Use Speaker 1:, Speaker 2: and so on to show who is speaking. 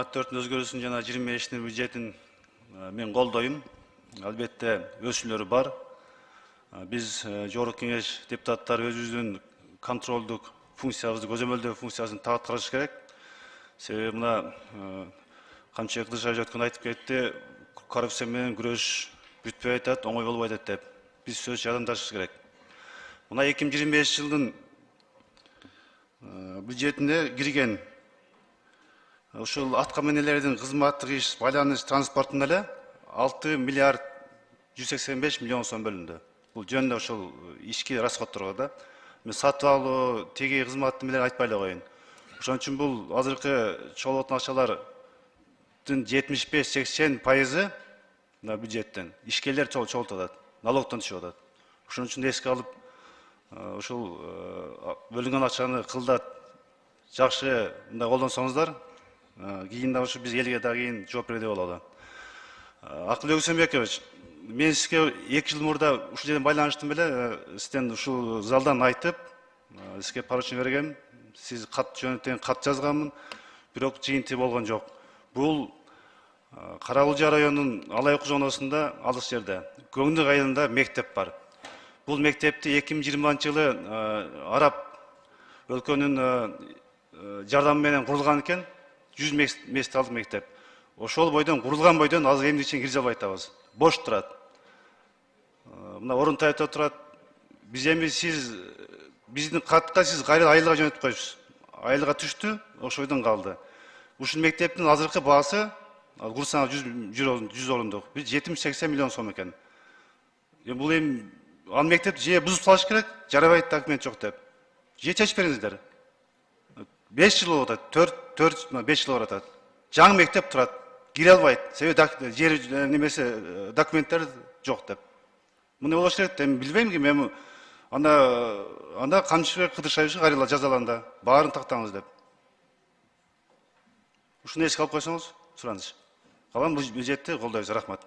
Speaker 1: 4 өзгөрүүсүн жана 25 бюджетин мен колдойм. Албетте өсүүлөрү бар. Биз Жогорку Кеңеш депутаттары өзүбүздүн контролдук функциябызды, көзөмөлдөө функциясын так аткарыш керек. Себеби мына Камчыбек Кылычбаев өткөн айтып кетти, коррупция менен күрөш бүтпөй атат, оңой болбой атат деп. Биз сөз жадындашыбыз керек. Мына 2025 жылдын бюджетине кирген ушул аткаминерлердин кызматтык иш, байланыш, транспортуна эле 6 миллиард 185 миллион сом бөлүндү. Бул жөн эле ушул ишке расходторго да. Мен сатып алуу, теги кызматтын менен айтпай эле коеюн. Ошон үчүн бул азыркы чогулуп аткан акчалардын 75-80% мына бюджеттен ишкерлер чогултуп атат, налогтон түшүп атат. Ошон үчүн эске алып, ушул бөлүнгөн акчаны кылдат жакшы мындай колдонсоңуздар, кийин да ушу биз элге да кийин жооп берүүгө болот. Акылбек Үсөнбекович, мен сизге 2 жыл мурда ушул жерден байланыштым эле, сизден ушул залдан айтып, сизге поручение бергем, сиз кат жөнөткен кат жазганмын, бирок жыйынтыгы болгон жок. Бул Кара Кулжа районунун Алай окуу жооносунда алыс жерде, Көңнүк айылында мектеп бар. Бул мектепти 2020-жылы араб өлкөнүн жардамы менен курулган экен, 100 мест мектеп. Ошол бойдон курулган бойдон азыр эмне үчүн кире албай атабыз. Бош турат. Мына Орунтайда турат. Биз эми сиз биздин катка сиз кайра айылга жөнөтүп коюпсуз. Айылга түштү, ошойдон калды. Ушул мектептин азыркы баасы курсаңыз 100 орындук. Биз 70-80 миллион сом экен. Бул эми ал мектепти же бузуп салыш керек, жарабайт, документ жок деп. Же чечип бериңиздер. 5 жыл болуп атат, 4-5 жыл болуп атат. Жаңы мектеп турат, кире албайт. Себеби жер немесе документтер жок деп. Муну болуш керек, эми билбейм ки, мен анда Камчыбек Кылычбаевичи кайра жазаланда, баарын тактаңыз деп. Ушуну эске алып койсоңуз, сураныч. Калган бюджетти колдойбуз, рахмат.